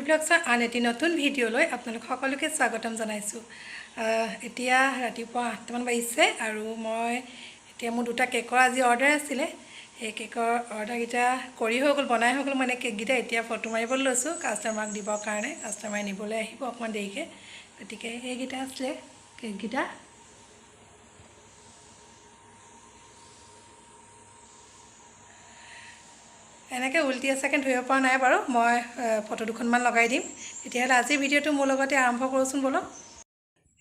ব্লগছৰ আন এটি নতুন ভিডিঅ'লৈ আপোনালোক সকলোকে স্বাগতম জনাইছোঁ। এতিয়া ৰাতিপুৱা 8টা মান বাজিছে আৰু মই এতিয়া মোৰ দুটা কেকৰ আজি অৰ্ডাৰ আছিলে। এই কেকৰ অৰ্ডাৰকেইটা কৰি হৈ গ'ল, বনাই হৈ গ'ল। মানে কেককেইটা এতিয়া ফটো মাৰিবলৈ লৈছোঁ কাষ্টমাৰক দিবৰ কাৰণে। কাষ্টমাৰে নিবলৈ আহিব অকণমান দেৰিকৈ, গতিকে এইকেইটা আছিলে কেককেইটা। এনেকৈ উল্টি আছাকৈ ধৰিব পৰা নাই বাৰু, মই ফটো দুখনমান লগাই দিম। তেতিয়াহ'লে আজিৰ ভিডিঅ'টো মোৰ লগতে আৰম্ভ কৰোঁচোন ব'লক।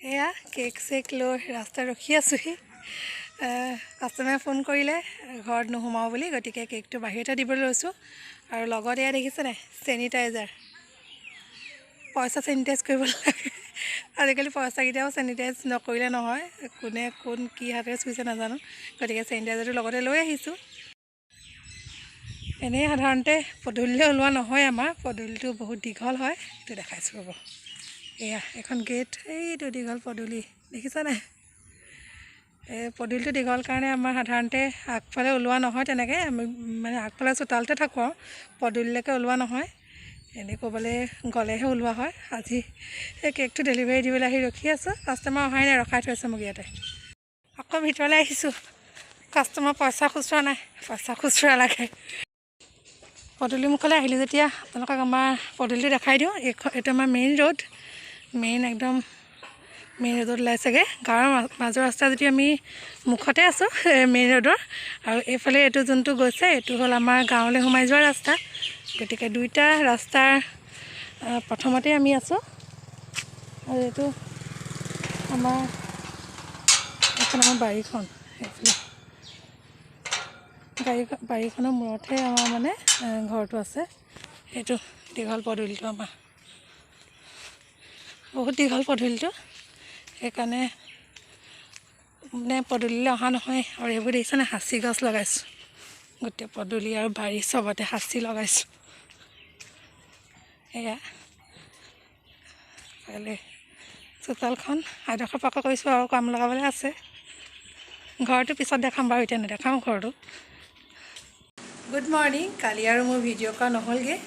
এয়া কেক চেক লৈ ৰাস্তাত ৰখি আছোঁহি। কাষ্টমাৰে ফোন কৰিলে ঘৰত নোসোমাওঁ বুলি, গতিকে কেকটো বাহিৰতে দিবলৈ লৈছোঁ। আৰু লগত এয়া দেখিছে নাই, চেনিটাইজাৰ। পইচা চেনিটাইজ কৰিব লাগে। আজিকালি পইচাকেইটাও চেনিটাইজ নকৰিলে নহয়, কোনে কোন কি হাতেৰে চুইছে নাজানো। গতিকে চেনিটাইজাৰটো লগতে লৈ আহিছোঁ। এনেই সাধাৰণতে পদূলিলৈ ওলোৱা নহয়, আমাৰ পদূলিটো বহুত দীঘল হয়। এইটো দেখাইছোঁ ৰ'ব। এয়া এখন গেট, এইটো দীঘল পদূলি দেখিছা নাই। এই পদূলিটো দীঘল কাৰণে আমাৰ সাধাৰণতে আগফালে ওলোৱা নহয় তেনেকৈ। আমি মানে আগফালে চোতালতে থাকোঁ আৰু পদূলিলৈকে ওলোৱা নহয়। এনেই ক'বলৈ গ'লেহে ওলোৱা হয়। আজি এই কেকটো ডেলিভাৰী দিবলৈ আহি ৰখি আছোঁ। কাষ্টমাৰ অহাই নাই, ৰখাই থৈছে মোক ইয়াতে। আকৌ ভিতৰলৈ আহিছোঁ, কাষ্টমাৰ পইচা খুচুৰা নাই, পইচা খুচুৰা লাগে। পদূলি মুখলৈ আহিলোঁ যেতিয়া আপোনালোকক আমাৰ পদূলিটো দেখাই দিওঁ। এইটো আমাৰ মেইন ৰোড, একদম মেইন ৰোডত ওলাইছেগৈ। গাঁৱৰ মাজৰ ৰাস্তা যদি আমি মুখতে আছোঁ মেইন ৰোডৰ, আৰু এইফালে এইটো যোনটো গৈছে এইটো হ'ল আমাৰ গাঁৱলৈ সোমাই যোৱা ৰাস্তা। গতিকে দুইটা ৰাস্তাৰ প্ৰথমতে আমি আছোঁ। আৰু এইটো আমাৰ এইখন আমাৰ বাৰীখন, এইফালে বাৰীখনৰ মূৰতহে আমাৰ মানে ঘৰটো আছে। সেইটো দীঘল পদূলিটো আমাৰ, বহুত দীঘল পদূলিটো, সেইকাৰণে মানে পদূলিলৈ অহা নহয়। আৰু এইবোৰ দেখিছেনে, সাঁচি গছ লগাইছোঁ। গোটেই পদূলি আৰু বাৰী চবতে সাঁচি লগাইছোঁ। এয়া কাইলৈ চোতালখন আইডোখৰ পকা কৰিছোঁ, আৰু কাম লগাবলৈ আছে। ঘৰটো পিছত দেখাম বাৰু, এতিয়া নেদেখাওঁ ঘৰটো। Good morning. কালি আৰু মোৰ ভিডিঅ' কৰা নহ'লগৈ,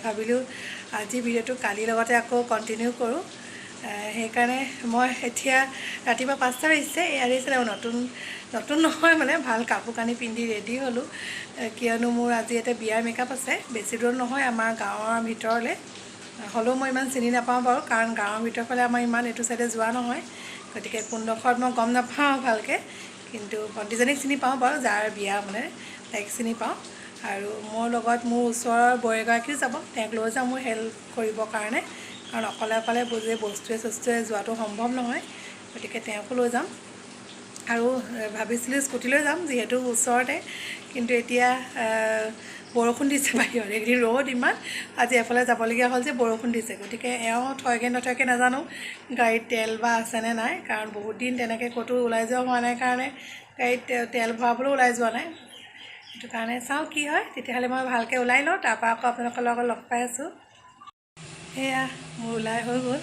ভাবিলোঁ আজি ভিডিঅ'টো কালিৰ লগতে আকৌ কণ্টিনিউ কৰোঁ। সেইকাৰণে মই এতিয়া ৰাতিপুৱা 5টা বাজিছে। এয়া দেখিছিলে নতুন নহয় মানে, ভাল কাপোৰ কানি পিন্ধি ৰেডি হ'লোঁ। কিয়নো মোৰ আজি ইয়াতে বিয়াৰ মেকআপ আছে। বেছি দূৰ নহয়, আমাৰ গাঁৱৰ ভিতৰলৈ। হ'লেও মই ইমান চিনি নাপাওঁ বাৰু, কাৰণ গাঁৱৰ ভিতৰৰ ফালে আমাৰ ইমান এইটো চাইডে যোৱা নহয়। গতিকে কোনডোখৰত মই গম নাপাওঁ ভালকৈ, কিন্তু ভণ্টিজনীক চিনি পাওঁ বাৰু, যাৰ বিয়া মানে তাইক চিনি পাওঁ। আৰু মোৰ লগত মোৰ ওচৰৰ বৌ এগৰাকীও যাব, তেওঁক লৈ যাওঁ মোৰ হেল্প কৰিবৰ কাৰণে, কাৰণ অকলে বস্তুৱে যোৱাটো সম্ভৱ নহয়। গতিকে তেওঁকো লৈ যাম। আৰু ভাবিছিলোঁ স্কুটি লৈ যাম, যিহেতু ওচৰতে। কিন্তু এতিয়া বৰষুণ দিছে বাহিৰত, এইকেইদিন ৰ'দ ইমান, আজি এফালে যাবলগীয়া হ'ল যে বৰষুণ দিছে। গতিকে এওঁ থয়গৈ নথয়গৈ নাজানো, গাড়ীত তেল বা আছেনে নাই, কাৰণ বহুত দিন তেনেকৈ ক'তো ওলাই যোৱা হোৱা নাই কাৰণে গাড়ীত তেল ভৰাবলৈও ওলাই যোৱা নাই। সেইটো কাৰণে চাওঁ কি হয়। তেতিয়াহ'লে মই ভালকৈ ওলাই লওঁ, তাৰপৰা আকৌ আপোনালোকৰ লগত লগ পাই আছোঁ। সেয়া মোৰ ওলাই হৈ গ'ল,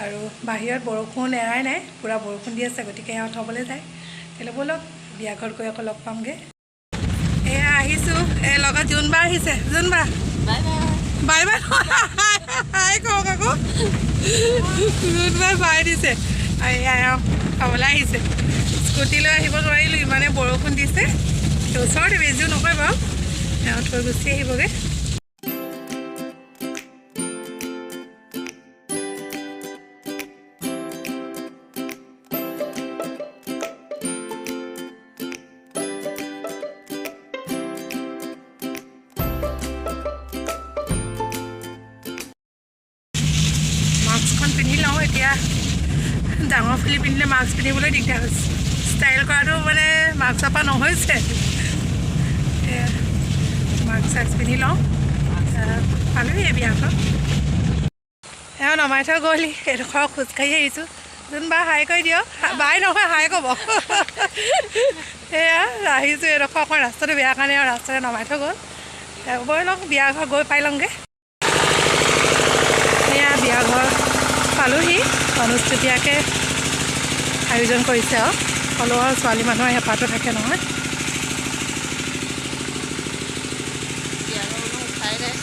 আৰু বাহিৰত বৰষুণ এৰাই নাই, পূৰা বৰষুণ দি আছে। গতিকে এওঁ থ'বলৈ যায়। তেতিয়াহ'লে ব'লক বিয়া ঘৰত গৈ আকৌ লগ পামগৈ। এয়া আহিছোঁ, লগত জোনবা আহিছে। জোনবা বাই বাই হাই কওক আকৌ। জোনবাই বাই দিছে, এয়া এওঁ খাবলৈ আহিছে। স্কুটি লৈ আহিব নোৱাৰিলোঁ, ইমানে বৰষুণ দিছে। ওচৰতে বেছিও নকয় বাৰু, এওঁ থৈ গুচি আহিবগৈ। মাস্কখন পিন্ধি লওঁ এতিয়া। ডাঙৰ ফুলি পিন্ধিলে মাস্ক পিন্ধিবলৈ দিগদাৰ হৈছে। ষ্টাইল কৰাটো মানে মাস্কৰ পৰা নহৈছে। মাস্ক চাস্ক পিন্ধি লওঁ। পালোহি এই বিয়াখন। এওঁ নমাই থৈ গ'লহি, এইডোখৰ খোজকাঢ়ি আহিছোঁ। যোনবা হাই কৰি দিয়ক। বাই নহয়, হাই ক'ব। সেয়া আহিছোঁ, এইডোখৰ অকণ ৰাস্তাটো বেয়া কাৰণে আৰু ৰাস্তাতে নমাই থৈ গ'ল। গৈ লওঁ, বিয়া ঘৰ গৈ পাই লওঁগৈ। এয়া বিয়া ঘৰ পালোহি, অনুষ্টুতীয়াকৈ আয়োজন কৰিছে আৰু হ'লেও আৰু ছোৱালী মানুহৰ হেঁপাহটো থাকে নহয়।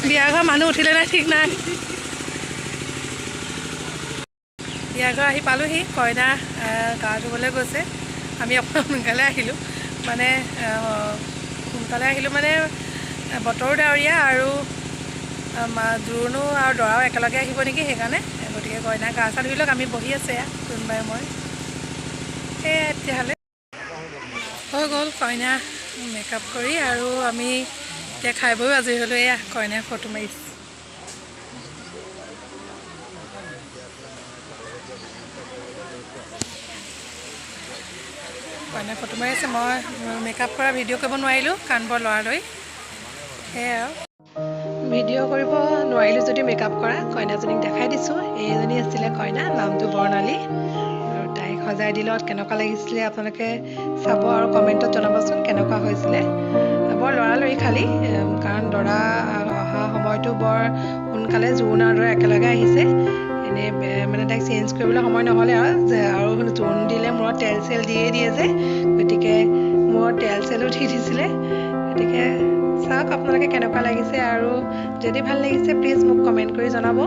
বিয়া ঘৰ মানুহ উঠিলে নাই ঠিক নাই। বিয়া ঘৰ আহি পালোঁহি কইনা গা ধুবলৈ গৈছে আমি অকণমান সোনকালে আহিলোঁ মানে বতৰো ডাৱৰীয়া আৰু জোৰোণো আৰু দৰাও একেলগে আহিব নেকি সেইকাৰণে গতিকে কইনা গা চা ধুই লওক আমি বহি আছে কোনোবাই মই সেয়া তেতিয়াহ'লে হৈ গ'ল কইনা মেকআপ কৰি আৰু আমি এতিয়া খাই বৈও আজৰি হ'লোঁ এয়া কইনাই ফটো মাৰিছে কইনাই ফটো মাৰি আছে মই মেকআপ কৰা ভিডিঅ' কৰিব নোৱাৰিলোঁ কাৰণ বৰ ল'ৰালৈ সেয়াই আৰু ভিডিঅ' কৰিব নোৱাৰিলোঁ যদি মেকআপ কৰা কইনাজনীক দেখাই দিছোঁ এইজনী আছিলে কইনা নামটো বৰ্ণালী আৰু তাইক সজাই দিলত কেনেকুৱা লাগিছিলে আপোনালোকে চাব আৰু কমেণ্টত জনাবচোন কেনেকুৱা হৈছিলে বৰ লৰালৰি খালী কাৰণ দৰা অহা সময়টো বৰ সোনকালে জোৰোণ আৰু দৰা একেলগে আহিছে এনেই মানে তাইক চেঞ্জ কৰিবলৈ সময় নহ'লে আৰু জোৰোণ দিলে মূৰত তেল চেল দিয়ে যে গতিকে মূৰত তেল চেলো দি দিছিলে গতিকে চাওক আপোনালোকে কেনেকুৱা লাগিছে আৰু যদি ভাল লাগিছে প্লিজ মোক কমেণ্ট কৰি জনাব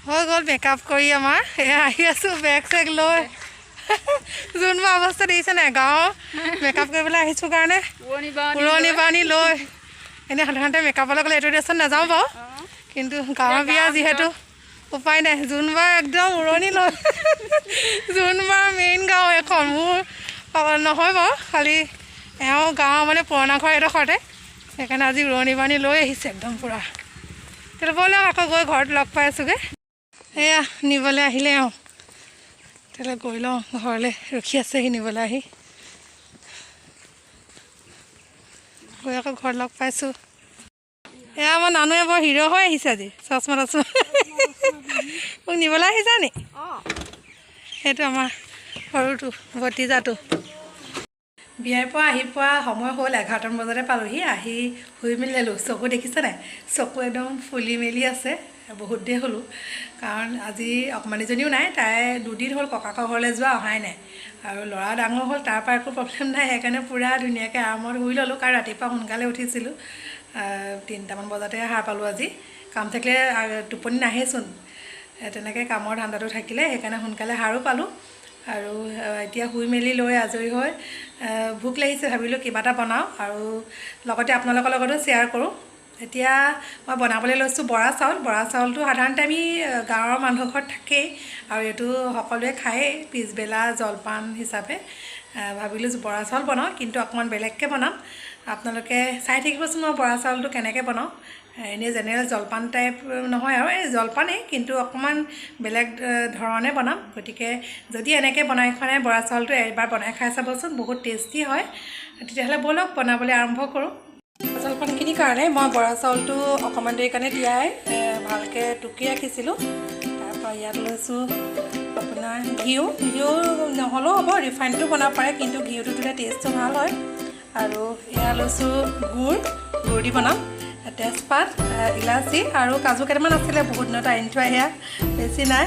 হৈ গ'ল মেকআপ কৰি আমাৰ এয়া আহি আছোঁ বেগ চেগ লৈ যোনবোৰ অৱস্থা দেখিছে নাই গাঁৱৰ মেকআপ কৰিবলৈ আহিছোঁ কাৰণে পুৰণি বানি লৈ এনেই সাধাৰণতে মেকআপলৈ গ'লে এইটো ড্ৰেছত নাযাওঁ বাৰু কিন্তু গাঁৱৰ বিয়া যিহেতু উপায় নাই যোনবাৰ একদম উৰণি লৈ যোনবাৰ মেইন গাঁও এখন মোৰ নহয় বাৰু খালি এওঁ গাঁৱৰ মানে পুৰণা ঘৰ এডোখৰতে সেইকাৰণে আজি উৰণি বানি লৈ আহিছে একদম পূৰা তেতিয়া ব'লক আকৌ গৈ ঘৰত লগ পাই আছোঁগৈ এয়া নিবলৈ আহিলে এওঁ তেতিয়াহ'লে গৈ লওঁ ঘৰলৈ ৰখি আছেহি নিবলৈ আহি গৈ আকৌ ঘৰত লগ পাইছোঁ এয়া আমাৰ নানুৱে বৰ হিৰ' হৈ আহিছে আজি চশমা তচমা মোক নিবলৈ আহিছা নি সেইটো আমাৰ সৰুটো ভতিজাটো বিয়াৰ পৰা আহি পোৱা সময় হ'ল 11মান বজাতে পালোঁহি আহি শুই মেলি ল'লোঁ চকু দেখিছে নাই চকু একদম ফুলি মেলি আছে বহুত দেৰি হ'লোঁ কাৰণ আজি অকণমানিজনীও নাই তাই দুদিন হ'ল ককাকৰ ঘৰলৈ যোৱা অহাই নাই আৰু ল'ৰা ডাঙৰ হ'ল তাৰ পৰা একো প্ৰব্লেম নাই সেইকাৰণে পূৰা ধুনীয়াকৈ আৰামত শুই ল'লোঁ কাৰণ ৰাতিপুৱা সোনকালে উঠিছিলোঁ 3টামান বজাতে সাৰ পালোঁ আজি কাম থাকিলে টোপনি নাহেচোন তেনেকৈ কামৰ ধান্দাটো থাকিলে সেইকাৰণে সোনকালে সাৰো পালোঁ আৰু এতিয়া শুই মেলি লৈ আজৰি হৈ ভোক লাগিছে ভাবিলোঁ কিবা এটা বনাওঁ আৰু লগতে আপোনালোকৰ লগতো শ্বেয়াৰ কৰোঁ এতিয়া মই বনাবলৈ লৈছোঁ বৰা চাউলটো সাধাৰণতে আমি গাঁৱৰ মানুহৰ ঘৰত থাকেই আৰু এইটো সকলোৱে খায়েই পিছবেলা জলপান হিচাপে ভাবিলোঁ বৰা চাউল বনাওঁ কিন্তু অকণমান বেলেগকৈ বনাম আপোনালোকে চাই থাকিবচোন মই বৰা চাউলটো কেনেকৈ বনাওঁ এনেই জেনেৰেল জলপান টাইপ নহয় আৰু এই জলপানেই কিন্তু অকণমান বেলেগ ধৰণে বনাম গতিকে যদি এনেকৈ বনাই খোৱা নাই বৰা চাউলটো এবাৰ বনাই খাই চাবচোন বহুত টেষ্টি হয় তেতিয়াহ'লে ব'লক বনাবলৈ আৰম্ভ কৰোঁ জলপানখিনিৰ কাৰণে মই বৰা চাউলটো অকণমান দেৰিৰ কাৰণে তিয়াই ভালকৈ টুকি ৰাখিছিলোঁ তাৰপৰা ইয়াত লৈছোঁ আপোনাৰ ঘিউ নহ'লেও হ'ব ৰিফাইনটো বনাব পাৰে কিন্তু ঘিউটো দিলে টেষ্টটো ভাল হয় আৰু এয়া লৈছোঁ গুড় দি বনাম তেজপাত ইলাচি আৰু কাজু কেইটামান আছিলে বহুত দিনত আনি থোৱা সেয়া বেছি নাই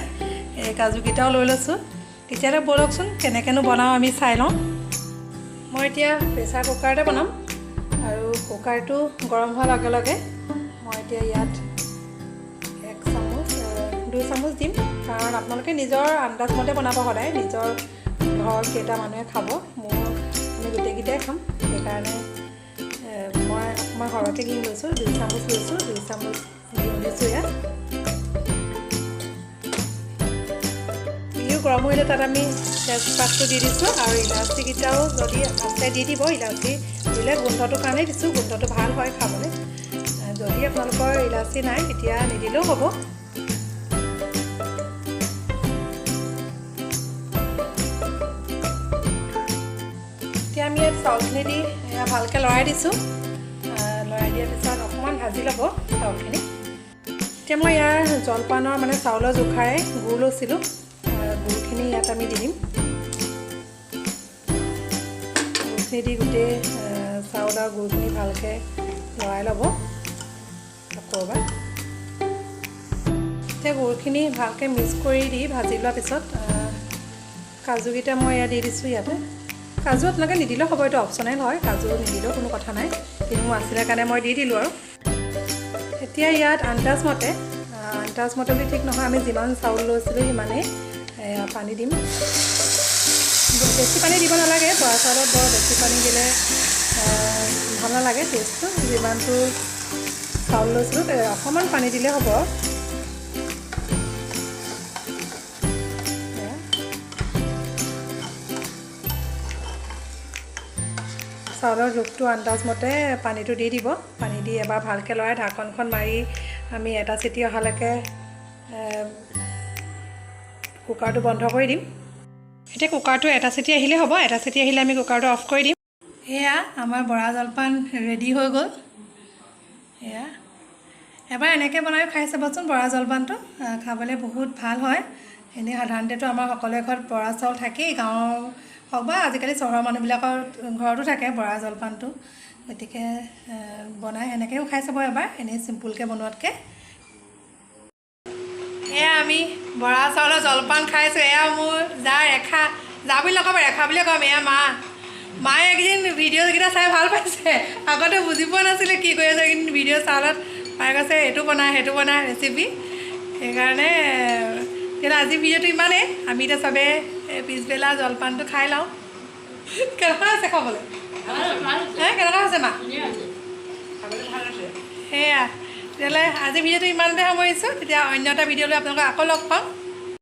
এই কাজুকেইটাও লৈ লৈছোঁ তেতিয়াহ'লে ব'লকচোন কেনেকৈনো বনাওঁ আমি চাই লওঁ মই এতিয়া প্ৰেছাৰ কুকাৰতে বনাম আৰু কুকাৰটো গৰম হোৱাৰ লগে লগে মই এতিয়া ইয়াত 2 চামুচ দিম কাৰণ আপোনালোকে নিজৰ আন্দাজমতে বনাব সদায় নিজৰ ঘৰত কেইটা মানুহে খাব আমি গোটেইকেইটাই খাম সেইকাৰণে মই অকণমান সৰহকৈ ঘি লৈছোঁ 2 চামুচ লৈছোঁ 2 চামুচ ঘি লৈছোঁ ইয়াত ঘিউ গৰম হ'লে তাত আমি তেজপাতটো দি দিছোঁ আৰু ইলাচিকেইটাও যদি আছে দি দিব ইলাচি দিলে গোন্ধটোৰ কাৰণেই দিছোঁ গোন্ধটো ভাল হয় খাবলৈ যদি আপোনালোকৰ ইলাচি নাই তেতিয়া নিদিলেও হ'ব এতিয়া আমি ইয়াত চাউলখিনি দি ভালকৈ লৰাই দিছোঁ লৰাই দিয়াৰ পিছত অকণমান ভাজি ল'ব চাউলখিনি এতিয়া মই ইয়াৰ জলপানৰ মানে চাউলৰ জোখাৰে গুড় লৈছিলোঁ গুড়খিনি ইয়াত আমি দি দিম গুড়খিনি দি গোটেই চাউল আৰু গুড়খিনি ভালকৈ লৰাই ল'ব আকৌ এবাৰ এতিয়া গুড়খিনি ভালকৈ মিক্স কৰি দি ভাজি লোৱাৰ পিছত কাজুকেইটা মই ইয়াত দি দিছোঁ ইয়াতে কাজু আপোনালোকে নিদিলেও হ'ব এইটো অপশ্যনেল হয় কাজু নিদিলেও কোনো কথা নাই কিন্তু মোৰ আছিলে কাৰণে মই দি দিলোঁ আৰু এতিয়া ইয়াত আন্দাজ মতে বুলি ঠিক নহয় আমি যিমান চাউল লৈছিলোঁ সিমানেই পানী দিম বেছি পানী দিব নালাগে বৰা চাউলত বৰ বেছি পানী দিলে ভাল নালাগে টেষ্টটো যিমানটো চাউল লৈছিলোঁ অকণমান পানী দিলে হ'ব চাউলৰ জোখটো আন্দাজ মতে পানীটো দি দিব পানী দি এবাৰ ভালকৈ লৰাই ঢাকনখন মাৰি আমি এটা চিটি অহালৈকে কুকাৰটো বন্ধ কৰি দিম এতিয়া কুকাৰটো এটা চিটি আহিলে হ'ব এটা চিটি আহিলে আমি কুকাৰটো অফ কৰি দিম এয়া আমাৰ বৰা জলপান ৰেডি হৈ গ'ল এয়া এবাৰ এনেকৈ বনাই খাই চাবচোন বৰা জলপানটো খাবলৈ বহুত ভাল হয় এনেই সাধাৰণতেতো আমাৰ সকলোৰে ঘৰত বৰা চাউল থাকেই গাঁৱৰ হওক বা আজিকালি চহৰৰ মানুহবিলাকৰ ঘৰতো থাকে বৰা জলপানটো গতিকে বনাই এনেকৈও খাই চাব এবাৰ এনেই চিম্পুলকৈ বনোৱাতকৈ এয়া আমি বৰা চাউলৰ জলপান খাইছোঁ এয়া মোৰ যা বুলি নক'ব ৰেখা বুলিয়ে ক'ম এয়া মায়ে এইকেইদিন ভিডিঅ'কেইটা চাই ভাল পাইছে আগতে বুজি পোৱা নাছিলে কি কৰি আছে এইকেইদিন ভিডিঅ' চালত পাই গৈছে এইটো বনাই সেইটো বনাই ৰেচিপি সেইকাৰণে কিন্তু আজি ভিডিঅ'টো ইমানেই আমি এতিয়া চবেই পিছবেলা জলপানটো খাই লওঁ কেনেকুৱা আছে খাবলৈ কেনেকুৱা হৈছে মা সেয়া তেতিয়াহ'লে আজি ভিডিঅ'টো ইমানতে সামৰিছোঁ তেতিয়া অন্য এটা ভিডিঅ' লৈ আপোনালোকক আকৌ লগ পাম